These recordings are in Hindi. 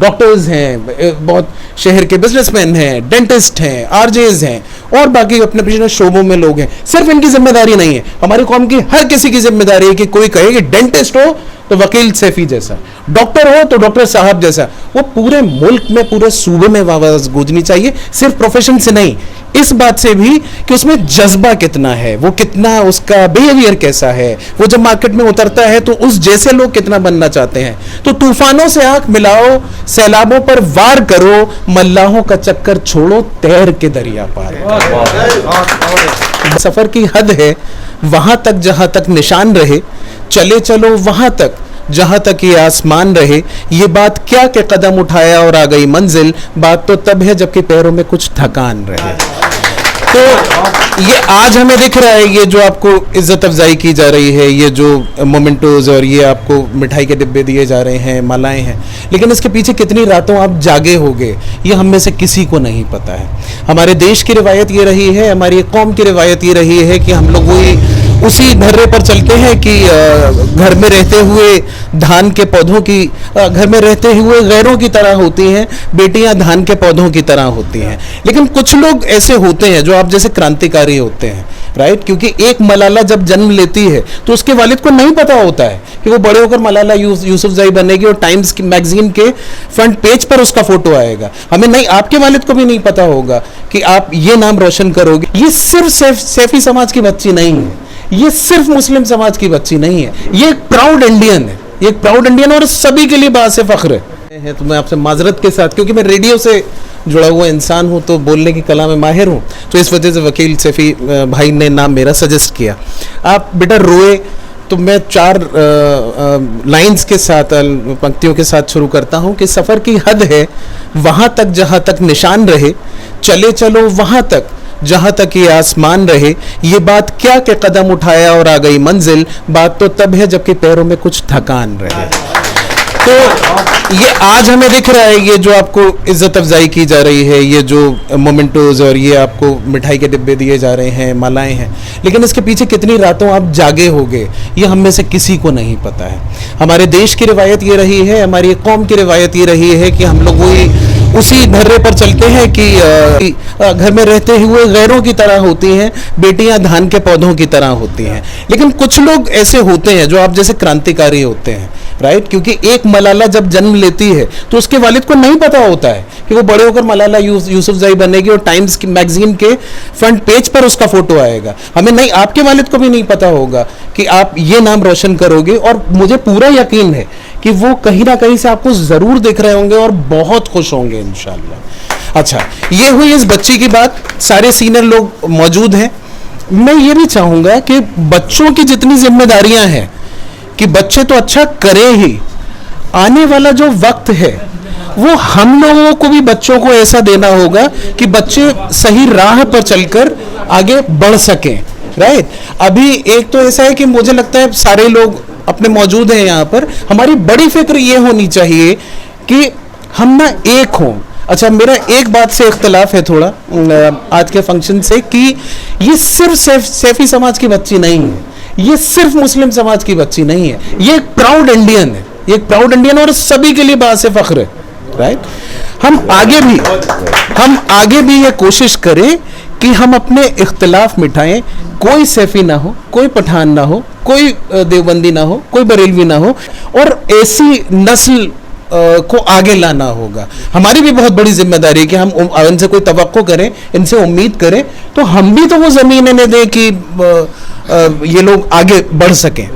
डॉक्टर्स हैं, बहुत शहर के बिजनेसमैन हैं, डेंटिस्ट हैं, आरजेज हैं और बाकी अपने अपने शोबों में लोग हैं। सिर्फ इनकी जिम्मेदारी नहीं है, हमारी कौम की हर किसी की जिम्मेदारी है कि कोई कहे कि डेंटिस्ट हो तो वकील सैफी जैसा, डॉक्टर हो तो डॉक्टर साहब जैसा। वो पूरे मुल्क में, पूरे सूबे में आवाज गूंजनी चाहिए, सिर्फ प्रोफेशन से नहीं, इस बात से भी कि उसमें जज्बा कितना है, वो कितना, उसका बिहेवियर कैसा है, वो जब मार्केट में उतरता है तो उस जैसे लोग कितना बनना चाहते हैं। तो तूफानों से आंख मिलाओ, सैलाबों पर वार करो, मल्लाहों का चक्कर छोड़ो, तैर के दरिया पार। सफर की हद है वहां तक जहां तक निशान रहे, चले चलो वहां तक जहां तक ये आसमान रहे। ये बात क्या कि कदम उठाया और आ गई मंजिल, बात तो तब है जबकि पैरों में कुछ थकान रहे। तो ये आज हमें दिख रहा है, ये जो आपको इज्जत अफजाई की जा रही है, ये जो मोमेंटोज और ये आपको मिठाई के डिब्बे दिए जा रहे हैं, मालाएं हैं, लेकिन इसके पीछे कितनी रातों आप जागे होगे ये हम में से किसी को नहीं पता है। हमारे देश की रिवायत ये रही है, हमारी कौम की रिवायत ये रही है कि हम लोग वही उसी धर्रे पर चलते हैं कि घर में रहते हुए धान के पौधों की, घर में रहते हुए गैरों की तरह होती हैं, बेटियां धान के पौधों की तरह होती हैं। लेकिन कुछ लोग ऐसे होते हैं जो आप जैसे क्रांतिकारी होते हैं, राइट? क्योंकि एक मलाला जब जन्म लेती है तो उसके वालिद को नहीं पता होता है कि वो बड़े होकर मलाला यूसुफजई बनेगी और टाइम्स की मैगजीन के फ्रंट पेज पर उसका फोटो आएगा। हमें नहीं, आपके वालिद को भी नहीं पता होगा कि आप ये नाम रोशन करोगे। ये सिर्फ सैफी समाज की बच्ची नहीं है, ये सिर्फ मुस्लिम समाज की बच्ची नहीं है, ये एक प्राउड इंडियन है, ये एक प्राउड इंडियन और सभी के लिए बात से फख्र है। तो मैं आपसे माजरत के साथ, क्योंकि मैं रेडियो से जुड़ा हुआ इंसान हूं तो बोलने की कला में माहिर हूं, तो इस वजह से वकील सैफी भाई ने नाम मेरा सजेस्ट किया। आप बेटा रोए तो मैं 4 लाइंस के साथ, पंक्तियों के साथ शुरू करता हूं कि सफ़र की हद है वहां तक जहां तक निशान रहे, चले चलो वहां तक जहां तक ये आसमान रहे। ये बात क्या कि कदम उठाया और आ गई मंजिल, बात तो तब है जबकि पैरों में कुछ थकान रहे। तो ये आज हमें दिख रहा है, ये जो आपको इज्जत अफजाई की जा रही है, ये जो मोमेंटोज और ये आपको मिठाई के डिब्बे दिए जा रहे हैं, मालाएं हैं, लेकिन इसके पीछे कितनी रातों आप जागे होगे ये हम में से किसी को नहीं पता है। हमारे देश की रिवायत ये रही है, हमारी कौम की रिवायत ये रही है कि हम लोग वही उसी धर्रे पर चलते हैं कि घर में रहते हुए गैरों की तरह होती हैं, बेटियां धान के पौधों की तरह होती हैं। लेकिन कुछ लोग ऐसे होते हैं जो आप जैसे क्रांतिकारी होते हैं, राइट? क्योंकि एक मलाला जब जन्म लेती है तो उसके वालिद को नहीं पता होता है कि वो बड़े होकर मलाला यूसुफजई बनेगी और टाइम्स की मैगजीन के फ्रंट पेज पर उसका फोटो आएगा। हमें नहीं, आपके वालिद को भी नहीं पता होगा कि आप ये नाम रोशन करोगे, और मुझे पूरा यकीन है कि वो कहीं ना कहीं से आपको जरूर देख रहे होंगे और बहुत खुश होंगे इंशाल्लाह। अच्छा, ये हुई इस बच्ची की बात। सारे सीनियर लोग मौजूद हैं। मैं ये भी चाहूंगा कि बच्चों की जितनी जिम्मेदारियां हैं कि बच्चे तो अच्छा करें ही, आने वाला जो वक्त है वो हम लोगों को भी बच्चों को ऐसा देना होगा कि बच्चे सही राह पर चलकर आगे बढ़ सकें, राइट? अभी एक तो ऐसा है कि मुझे लगता है सारे लोग अपने मौजूद हैं यहाँ पर, हमारी बड़ी फिक्र ये होनी चाहिए कि हम ना एक हों। अच्छा, मेरा एक बात से इख्तलाफ है थोड़ा आज के फंक्शन से कि ये सिर्फ सैफी समाज की बच्ची नहीं है, ये सिर्फ मुस्लिम समाज की बच्ची नहीं है, ये एक प्राउड इंडियन है, ये एक प्राउड इंडियन और सभी के लिए बात से फख्र है, राइट? हम आगे भी ये कोशिश करें कि हम अपने इख्तलाफ मिटाएं। कोई सैफी ना हो, कोई पठान ना हो, कोई देवबंदी ना हो, कोई बरेलवी ना हो, और ऐसी नस्ल को आगे लाना होगा। हमारी भी बहुत बड़ी जिम्मेदारी है कि हम इनसे कोई तवक्को करें, इनसे उम्मीद करें, तो हम भी तो वो ज़मीन इन्हें दें कि ये लोग आगे बढ़ सकें।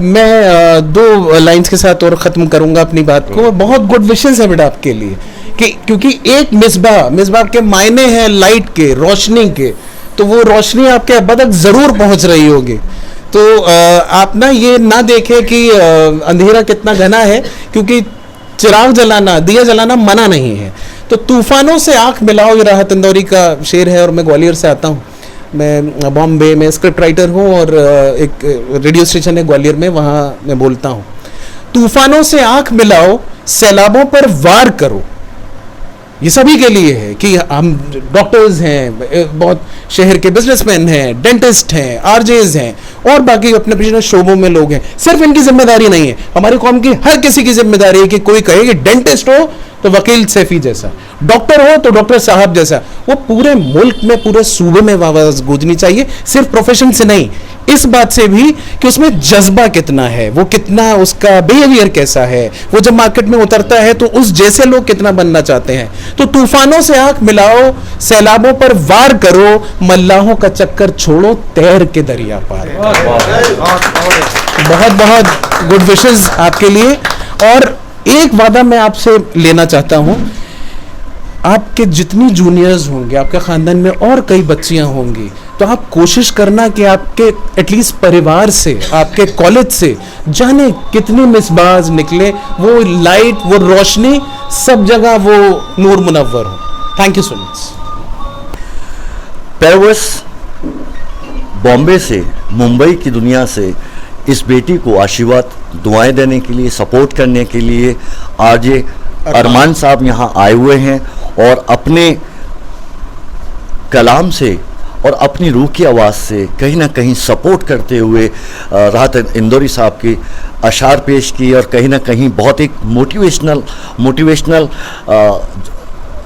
मैं 2 लाइंस के साथ और ख़त्म करूंगा अपनी बात को। बहुत गुड विशेस है बेटा आपके लिए कि क्योंकि एक मिसबाह के मायने हैं लाइट के, रोशनी के, तो वो रोशनी आपके अब्बा तक ज़रूर पहुंच रही होगी। तो आप ना ये ना देखें कि अंधेरा कितना घना है, क्योंकि चिराग जलाना, दिया जलाना मना नहीं है। तो तूफानों से आंख मिलाओ, ये राहत इंदौरी का शेर है और मैं ग्वालियर से आता हूँ। मैं बॉम्बे में स्क्रिप्ट राइटर हूँ और एक रेडियो स्टेशन है ग्वालियर में, वहाँ मैं बोलता हूँ। तूफानों से आंख मिलाओ, सैलाबों पर वार करो, ये सभी के लिए है कि हम डॉक्टर्स हैं, बहुत शहर के बिजनेसमैन हैं, डेंटिस्ट हैं, आरजेज हैं और बाकी अपने अपने शोबों में लोग हैं। सिर्फ इनकी जिम्मेदारी नहीं है, हमारी कौम की हर किसी की जिम्मेदारी है कि कोई कहे कि डेंटिस्ट हो तो वकील सैफी जैसा, डॉक्टर हो तो डॉक्टर साहब जैसा। वो पूरे मुल्क में, पूरे सूबे में आवाज गूंजनी चाहिए, सिर्फ प्रोफेशन से नहीं, इस बात से भी कि उसमें जज्बा कितना है, वो कितना, उसका बिहेवियर कैसा है, वो जब मार्केट में उतरता है तो उस जैसे लोग कितना बनना चाहते हैं। तो तूफानों से आंख मिलाओ, सैलाबों पर वार करो, मल्लाहों का चक्कर छोड़ो, तैर के दरिया पार। बहुत बहुत गुड विशेस आपके लिए। और एक वादा मैं आपसे लेना चाहता हूं, आपके जितनी जूनियर्स होंगे, आपके खानदान में और कई बच्चियां होंगी, तो आप कोशिश करना कि आपके एटलीस्ट परिवार से, आपके कॉलेज से जाने कितनी मिसबाज निकले, वो लाइट, वो रोशनी सब जगह वो नूर मुनव्वर हो। Thank you so much. Parvez Bombay से, मुंबई की दुनिया से इस बेटी को आशीर्वाद, दुआएं देने के लिए, सपोर्ट करने के लिए आरजे अरमान साहब यहाँ आए हुए हैं और अपने कलाम से और अपनी रूह की आवाज़ से कहीं ना कहीं सपोर्ट करते हुए राहत इंदौरी साहब की अशार पेश की और कहीं ना कहीं बहुत एक मोटिवेशनल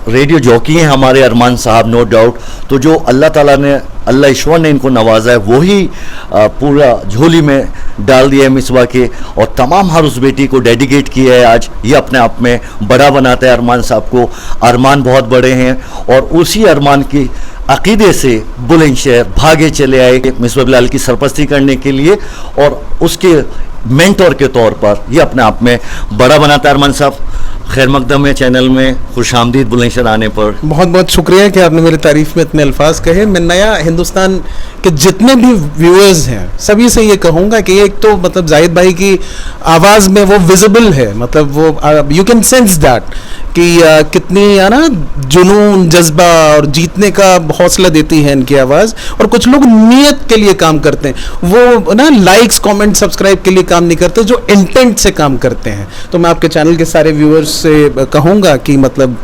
रेडियो जॉकी हैं हमारे अरमान साहब, नो डाउट। तो जो अल्लाह ताला ने, अल्लाह ईश्वर ने इनको नवाजा है, वही पूरा झोली में डाल दिया है मिसबा के और तमाम हर उस बेटी को डेडिकेट किया है। आज ये अपने आप में बड़ा बनाता है अरमान साहब को। अरमान बहुत बड़े हैं और उसी अरमान की अकीदे से बुलंदशहर भागे चले आए मिसबा बिलाल की सरपरस्ती करने के लिए और उसके मेंटोर के तौर पर ये अपने आप में बड़ा बनाता है। अरमान साहब, खैर मकदम है चैनल में, खुशामदीद बुलंदशहर आने पर। बहुत बहुत शुक्रिया कि आपने मेरी तारीफ में इतने अल्फाज कहे। मैं नया हिंदुस्तान के जितने भी व्यूअर्स हैं सभी से ये कहूँगा कि एक तो मतलब जाहिद भाई की आवाज़ में वो विजिबल है, मतलब वो यू कैन सेंस दैट कि कितनी ना जुनून, जज्बा और जीतने का हौसला देती है इनकी आवाज़। और कुछ लोग नीयत के लिए काम करते हैं, वो ना लाइक्स, कमेंट, सब्सक्राइब के लिए काम नहीं करते, जो इंटेंट से काम करते हैं। तो मैं आपके चैनल के सारे व्यूअर्स से कहूँगा कि मतलब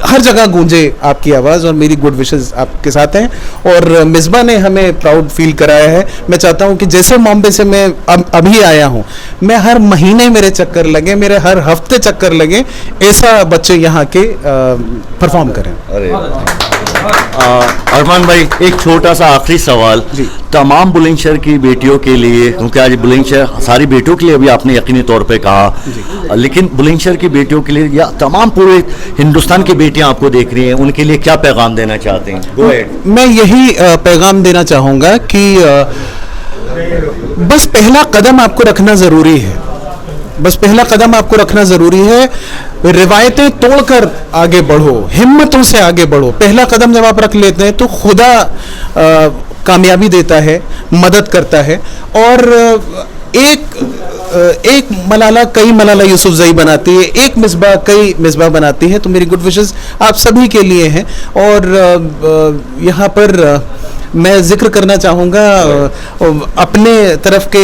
हर जगह गूंजे आपकी आवाज़ और मेरी गुड विशेस आपके साथ हैं। और मिसबा ने हमें प्राउड फील कराया है। मैं चाहता हूँ कि जैसे बॉम्बे से मैं अभी आया हूँ, मैं हर महीने मेरे चक्कर लगे, मेरे हर हफ्ते चक्कर लगे, ऐसा बच्चे यहाँ के परफॉर्म करें। अरे अरमान भाई, एक छोटा सा आखिरी सवाल तमाम बुलंदशहर की बेटियों के लिए, क्योंकि आज बुलंदशहर सारी बेटियों के लिए अभी आपने यकीनी तौर पे कहा, लेकिन बुलंदशहर की बेटियों के लिए या तमाम पूरे हिंदुस्तान की बेटियां आपको देख रही हैं, उनके लिए क्या पैगाम देना चाहते हैं? Go ahead. मैं यही पैगाम देना चाहूँगा कि बस पहला कदम आपको रखना ज़रूरी है, बस पहला कदम आपको रखना ज़रूरी है। रिवायतें तोड़कर आगे बढ़ो, हिम्मतों से आगे बढ़ो। पहला कदम जब आप रख लेते हैं तो खुदा कामयाबी देता है, मदद करता है। और एक मलाला कई मलाला यूसुफजई बनाती है, एक मिसबा कई मिसबा बनाती है। तो मेरी गुड विशेस आप सभी के लिए हैं। और यहाँ पर मैं जिक्र करना चाहूँगा अपने तरफ के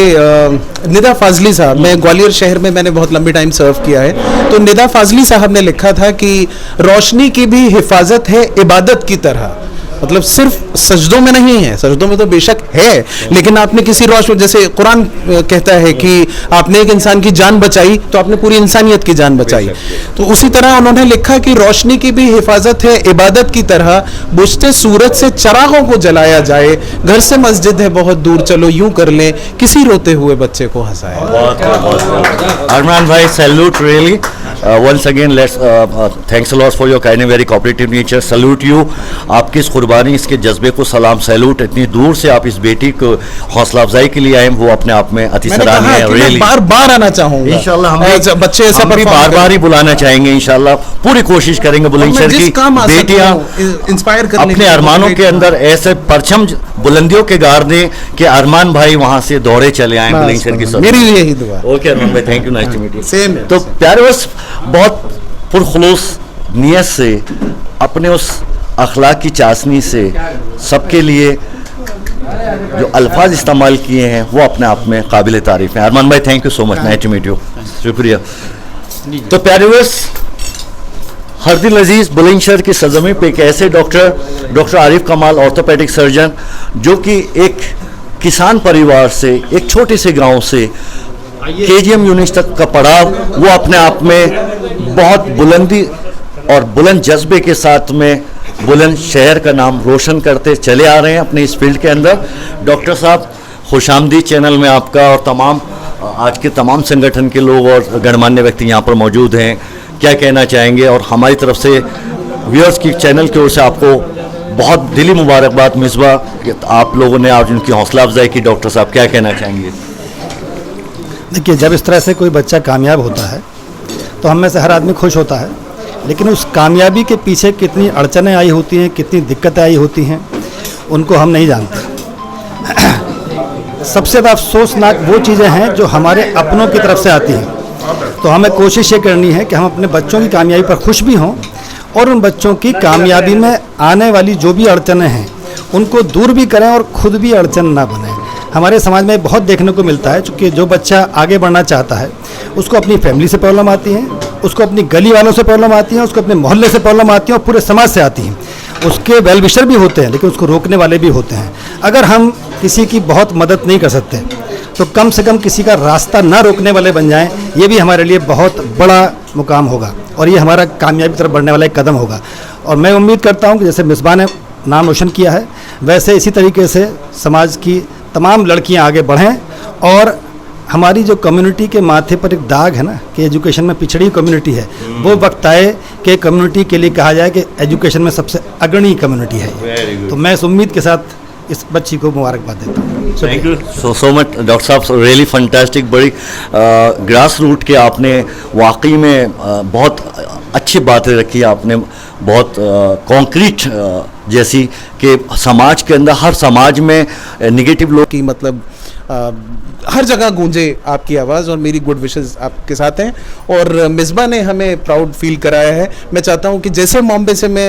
निदा फाजली साहब। मैं ग्वालियर शहर में मैंने बहुत लंबी टाइम सर्व किया है, तो निदा फाजली साहब ने लिखा था कि रोशनी की भी हिफाजत है इबादत की तरह। मतलब सिर्फ सजदों में नहीं है, सजदों में तो बेशक है, लेकिन आपने किसी रोशनी, जैसे कुरान कहता है कि आपने एक इंसान की जान बचाई तो आपने पूरी इंसानियत की जान बचाई। तो उसी तरह उन्होंने लिखा कि रोशनी की भी हिफाजत है इबादत की तरह, बुझते सूरज से चरागों को जलाया जाए, घर से मस्जिद है बहुत दूर, चलो यूं कर लें किसी रोते हुए बच्चे को हंसाए। अरमान भाई, salute really once again, let's thanks a lot for your kind and very cooperative nature. Salute you. आपकी इस कुर्बानी, इसके जज्बे को सलाम, सैल्यूट। इतनी दूर से आप इस बेटी को हौसला अफजाई के लिए आए, वो अपने आप में अति सराहनीय है। रियली बार बार आना चाहूंगा इंशाल्लाह, हम बच्चे ऐसा बार बार ही बुलाना चाहेंगे इंशाल्लाह। पूरी कोशिश करेंगे बुलंदशहर की बेटियां इंस्पायर करने, अपने अरमानों के अंदर ऐसे परचम बुलंदियों के गाड़ दें कि अरमान भाई वहां से दौड़े चले आए बुलंदशहर की। मेरी यही दुआ। ओके अरमान भाई, thank you, nice to meet you. Same. तो प्यारे बस बहुत पुरखुलूस नियत से अपने उस अखलाक की चाशनी से सबके लिए जो अल्फाज इस्तेमाल किए हैं वो अपने आप में काबिल तारीफ हैं। अरमान भाई, thank you so much, nice to meet you, शुक्रिया। तो प्यारे बस हरदिल अजीज़ बुलंदशहर की सरजमी पे एक ऐसे डॉक्टर आरिफ कमाल ऑर्थोपेडिक सर्जन, जो कि एक किसान परिवार से, एक छोटे से गांव से केजीएम यूनिट तक का पड़ाव, वो अपने आप में बहुत बुलंदी और बुलंद जज्बे के साथ में बुलंद शहर का नाम रोशन करते चले आ रहे हैं अपने इस फील्ड के अंदर। डॉक्टर साहब, खुशामदीद चैनल में आपका, और तमाम आज के तमाम संगठन के लोग और गणमान्य व्यक्ति यहाँ पर मौजूद हैं। क्या कहना चाहेंगे? और हमारी तरफ से व्यूअर्स की चैनल की ओर से आपको बहुत दिली मुबारकबाद मिसबा, आप लोगों ने आज उनकी हौसला अफजाई की। डॉक्टर साहब, क्या कहना चाहेंगे? देखिए, जब इस तरह से कोई बच्चा कामयाब होता है तो हम में से हर आदमी खुश होता है, लेकिन उस कामयाबी के पीछे कितनी अड़चनें आई होती हैं, कितनी दिक्कतें आई होती हैं, उनको हम नहीं जानते। सबसे ज़्यादा अफसोसनाक वो चीज़ें हैं जो हमारे अपनों की तरफ से आती हैं। तो हमें कोशिश ये करनी है कि हम अपने बच्चों की कामयाबी पर खुश भी हों, और उन बच्चों की कामयाबी में आने वाली जो भी अड़चनें हैं उनको दूर भी करें और खुद भी अड़चन ना बने। हमारे समाज में बहुत देखने को मिलता है, चूँकि जो बच्चा आगे बढ़ना चाहता है उसको अपनी फैमिली से प्रॉब्लम आती है, उसको अपनी गली वालों से प्रॉब्लम आती है, उसको अपने मोहल्ले से प्रॉब्लम आती है और पूरे समाज से आती है। उसके वेल विशर भी होते हैं, लेकिन उसको रोकने वाले भी होते हैं। अगर हम किसी की बहुत मदद नहीं कर सकते तो कम से कम किसी का रास्ता ना रोकने वाले बन जाएं, ये भी हमारे लिए बहुत बड़ा मुकाम होगा और ये हमारा कामयाबी की तरफ बढ़ने वाला एक कदम होगा। और मैं उम्मीद करता हूं कि जैसे मिसबा ने नाम रोशन किया है, वैसे इसी तरीके से समाज की तमाम लड़कियां आगे बढ़ें। और हमारी जो कम्युनिटी के माथे पर एक दाग है ना कि एजुकेशन में पिछड़ी कम्युनिटी है, वो वक्त आए कि कम्युनिटी के लिए कहा जाए कि एजुकेशन में सबसे अग्रणी कम्युनिटी है। तो मैं इस उम्मीद के साथ इस बच्ची को मुबारकबाद देता हूँ। Thank you so much doctor साहब, रियली फंटास्टिक। बड़ी ग्रास रूट के आपने वाकई में बहुत अच्छी बातें रखी, आपने बहुत कॉन्क्रीट जैसी कि समाज के अंदर, हर समाज में निगेटिव लोग की मतलब हर जगह गूंजे आपकी आवाज़, और मेरी गुड विशेस आपके साथ हैं। और मिसबा ने हमें प्राउड फील कराया है। मैं चाहता हूं कि जैसे बॉम्बे से मैं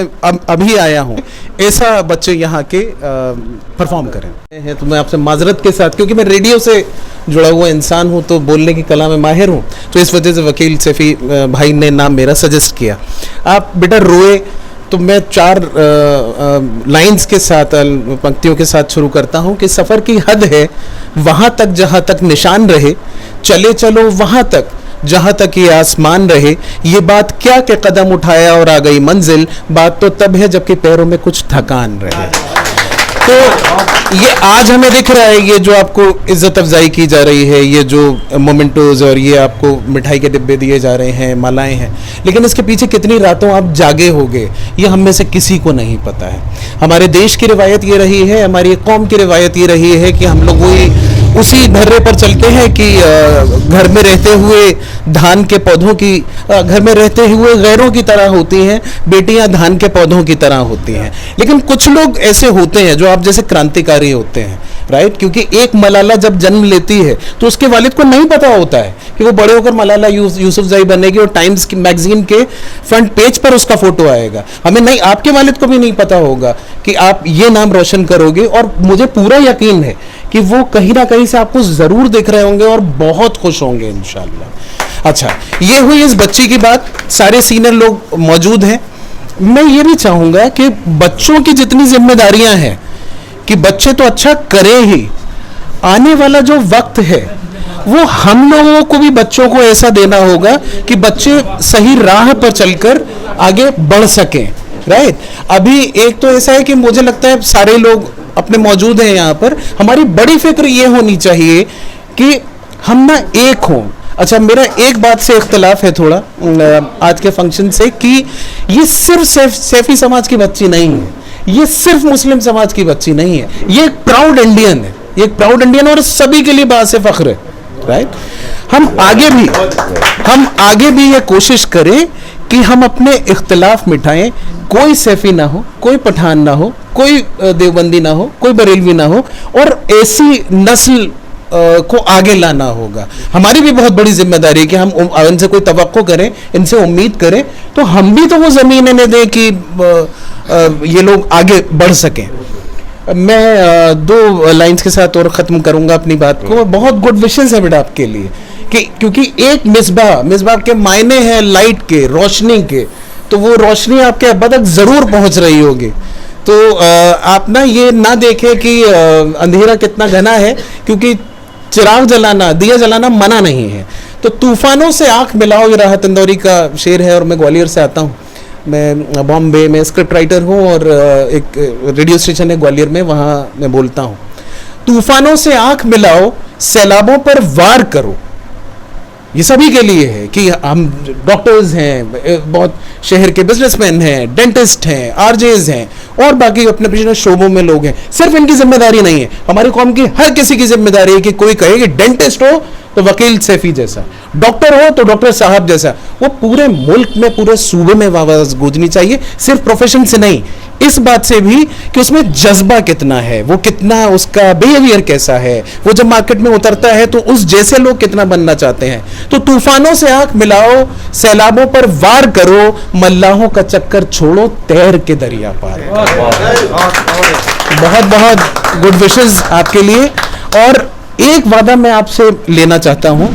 अभी आया हूं, ऐसा बच्चे यहाँ के परफॉर्म करें। तो मैं आपसे माजरत के साथ, क्योंकि मैं रेडियो से जुड़ा हुआ इंसान हूं तो बोलने की कला में माहिर हूं, तो इस वजह से वकील सैफी भाई ने नाम मेरा सजेस्ट किया। आप बेटा रोए तो मैं 4 लाइंस के साथ, पंक्तियों के साथ शुरू करता हूं कि सफ़र की हद है वहाँ तक जहाँ तक निशान रहे, चले चलो वहाँ तक जहाँ तक ये आसमान रहे, ये बात क्या के कदम उठाया और आ गई मंजिल, बात तो तब है जबकि पैरों में कुछ थकान रहे। तो ये आज हमें दिख रहा है, ये जो आपको इज्जत अफजाई की जा रही है, ये जो मोमेंटोज और ये आपको मिठाई के डिब्बे दिए जा रहे हैं, मालाएं हैं, लेकिन इसके पीछे कितनी रातों आप जागे होगे ये हम में से किसी को नहीं पता है। हमारे देश की रिवायत ये रही है, हमारी कौम की रिवायत ये रही है कि हम लोग वही उसी धर्रे पर चलते हैं कि घर में रहते हुए धान के पौधों की, घर में रहते हुए गैरों की तरह होती हैं, बेटियां धान के पौधों की तरह होती हैं। लेकिन कुछ लोग ऐसे होते हैं जो आप जैसे क्रांतिकारी होते हैं, राइट? क्योंकि एक मलाला जब जन्म लेती है तो उसके वालिद को नहीं पता होता है कि वो बड़े होकर मलाला यूसुफजई बनेगी और टाइम्स की मैगजीन के फ्रंट पेज पर उसका फोटो आएगा। हमें नहीं, आपके वालिद को भी नहीं पता होगा कि आप ये नाम रोशन करोगे, और मुझे पूरा यकीन है कि वो कहीं ना कहीं से आपको जरूर देख रहे होंगे और बहुत खुश होंगे इंशाल्लाह। अच्छा, ये हुई इस बच्ची की बात। सारे सीनियर लोग मौजूद हैं। मैं ये भी चाहूंगा कि बच्चों की जितनी जिम्मेदारियां हैं कि बच्चे तो अच्छा करें ही, आने वाला जो वक्त है वो हम लोगों को भी बच्चों को ऐसा देना होगा कि बच्चे सही राह पर चलकर आगे बढ़ सकें, राइट? अभी एक तो ऐसा है कि मुझे लगता है सारे लोग अपने मौजूद हैं यहाँ पर, हमारी बड़ी फिक्र ये होनी चाहिए कि हम ना एक हों। अच्छा, मेरा एक बात से इख्तलाफ है थोड़ा आज के फंक्शन से, कि ये सिर्फ सैफी समाज की बच्ची नहीं है, ये सिर्फ मुस्लिम समाज की बच्ची नहीं है, ये एक प्राउड इंडियन है, ये एक प्राउड इंडियन और सभी के लिए बात से फख्र है, राइट? हम आगे भी ये कोशिश करें कि हम अपने इख्तलाफ मिटाएं। कोई सैफी ना हो, कोई पठान ना हो, कोई देवबंदी ना हो, कोई बरेलवी ना हो, और ऐसी नस्ल को आगे लाना होगा। हमारी भी बहुत बड़ी जिम्मेदारी है कि हम इनसे कोई तवक्को करें, इनसे उम्मीद करें, तो हम भी तो वो ज़मीन इन्हें दें कि ये लोग आगे बढ़ सकें। मैं 2 लाइंस के साथ और ख़त्म करूंगा अपनी बात को। बहुत गुड विशेस है बेटा आपके लिए, कि क्योंकि एक मिसबाह के मायने हैं लाइट के, रोशनी के, तो वो रोशनी आपके अब्बा तक ज़रूर पहुंच रही होगी। तो आप ना ये ना देखें कि अंधेरा कितना घना है, क्योंकि चिराग जलाना, दिया जलाना मना नहीं है। तो तूफानों से आंख मिलाओ, ये राहत इंदौरी का शेर है। और मैं ग्वालियर से आता हूँ, मैं बॉम्बे में स्क्रिप्ट राइटर हूँ और एक रेडियो स्टेशन है ग्वालियर में, वहाँ मैं बोलता हूँ। तूफानों से आंख मिलाओ, सैलाबों पर वार करो। ये सभी के लिए है कि हम डॉक्टर्स हैं, बहुत शहर के बिजनेसमैन हैं, डेंटिस्ट हैं, आरजेज हैं और बाकी अपने अपने शोबों में लोग हैं। सिर्फ इनकी जिम्मेदारी नहीं है, हमारी कौम की हर किसी की जिम्मेदारी है कि कोई कहे कि डेंटिस्ट हो तो वकील सैफी जैसा, डॉक्टर हो तो डॉक्टर साहब जैसा। वो पूरे मुल्क में, पूरे सूबे में आवाज गूंजनी चाहिए, सिर्फ प्रोफेशन से नहीं, इस बात से भी कि उसमें जज्बा कितना है, वो कितना, उसका बिहेवियर कैसा है, वो जब मार्केट में उतरता है तो उस जैसे लोग कितना बनना चाहते हैं। तो तूफानों से आंख मिलाओ, सैलाबों पर वार करो, मल्लाहों का चक्कर छोड़ो, तैर के दरिया पार। बहुत बहुत गुड विशेस आपके लिए। और एक वादा मैं आपसे लेना चाहता हूं,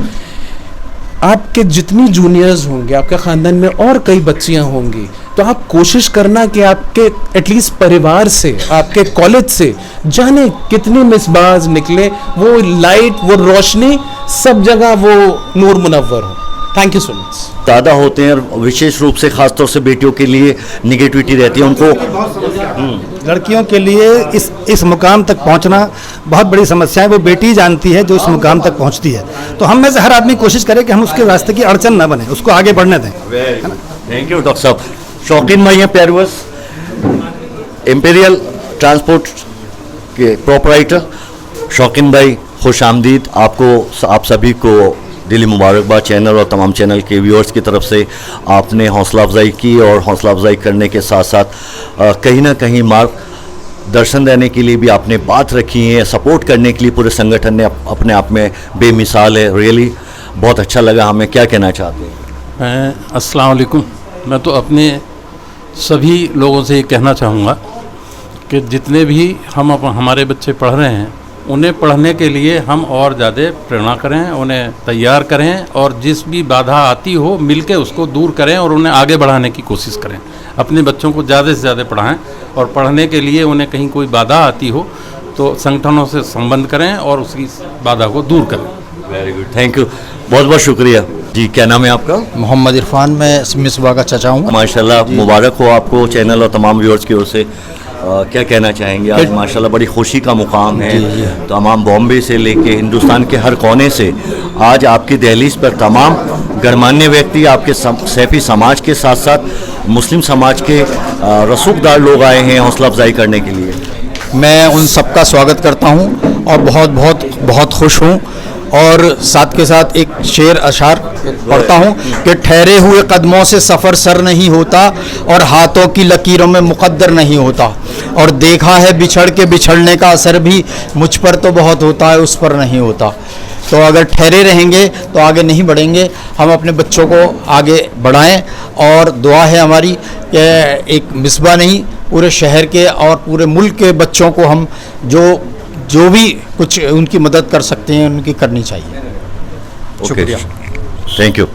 आपके जितनी जूनियर्स होंगे, आपके खानदान में और कई बच्चियां होंगी, तो आप कोशिश करना कि आपके एटलीस्ट परिवार से, आपके कॉलेज से जाने कितनी मिसबाज निकले, वो लाइट, वो रोशनी सब जगह वो नूर मुनव्वर हो। Thank you so much. ज़्यादा होते हैं और विशेष रूप से खासतौर से बेटियों के लिए निगेटिविटी रहती है, उनको लड़कियों के लिए इस मुकाम तक पहुंचना बहुत बड़ी समस्या है। वो बेटी जानती है जो इस मुकाम तक पहुंचती है। तो हम में से हर आदमी कोशिश करे कि हम उसके रास्ते की अड़चन ना बने, उसको आगे बढ़ने दें। थैंक यू डॉक्टर साहब। शौकीन भाई हैं प्यारवस, इंपीरियल ट्रांसपोर्ट के प्रोपराइटर। शौकीन भाई, खुश आमदीद आपको, आप सभी को दिली मुबारकबाद चैनल और तमाम चैनल के व्यूअर्स की तरफ से। आपने हौसला अफजाई की और हौसला अफजाई करने के साथ साथ कहीं ना कहीं मार्गदर्शन देने के लिए भी आपने बात रखी है, सपोर्ट करने के लिए पूरे संगठन ने अपने आप में बेमिसाल है। रियली बहुत अच्छा लगा हमें। क्या कहना चाहते हैं? अस्सलाम वालेकुम। मैं तो अपने सभी लोगों से ये कहना चाहूँगा कि जितने भी हमारे बच्चे पढ़ रहे हैं, उन्हें पढ़ने के लिए हम और ज़्यादा प्रेरणा करें, उन्हें तैयार करें और जिस भी बाधा आती हो मिलकर उसको दूर करें और उन्हें आगे बढ़ाने की कोशिश करें। अपने बच्चों को ज़्यादा से ज़्यादा पढ़ाएं और पढ़ने के लिए उन्हें कहीं कोई बाधा आती हो तो संगठनों से संबंध करें और उसकी बाधा को दूर करें। वेरी गुड, थैंक यू, बहुत बहुत शुक्रिया जी। क्या नाम है आपका? मोहम्मद इरफान, मैं मिसबा का चाचा हूँ। माशाल्लाह, मुबारक हो आपको चैनल और तमाम व्यूअर्स की ओर से। क्या कहना चाहेंगे? आज माशाल्लाह बड़ी खुशी का मुकाम है। तमाम बॉम्बे से लेके हिंदुस्तान के हर कोने से आज आपकी दहलीज पर तमाम गणमान्य व्यक्ति, आपके सैफी समाज के साथ साथ मुस्लिम समाज के रसूखदार लोग आए हैं हौसला अफजाई करने के लिए। मैं उन सबका स्वागत करता हूँ और बहुत बहुत बहुत खुश हूँ। और साथ के साथ एक शेर अशार पढ़ता हूँ कि ठहरे हुए कदमों से सफ़र सर नहीं होता और हाथों की लकीरों में मुक़द्दर नहीं होता, और देखा है बिछड़ के बिछड़ने का असर भी मुझ पर तो बहुत होता है, उस पर नहीं होता। तो अगर ठहरे रहेंगे तो आगे नहीं बढ़ेंगे। हम अपने बच्चों को आगे बढ़ाएं और दुआ है हमारी कि एक मिसबा नहीं, पूरे शहर के और पूरे मुल्क के बच्चों को हम जो भी कुछ उनकी मदद कर सकते हैं उनकी करनी चाहिए। शुक्रिया, थैंक यू।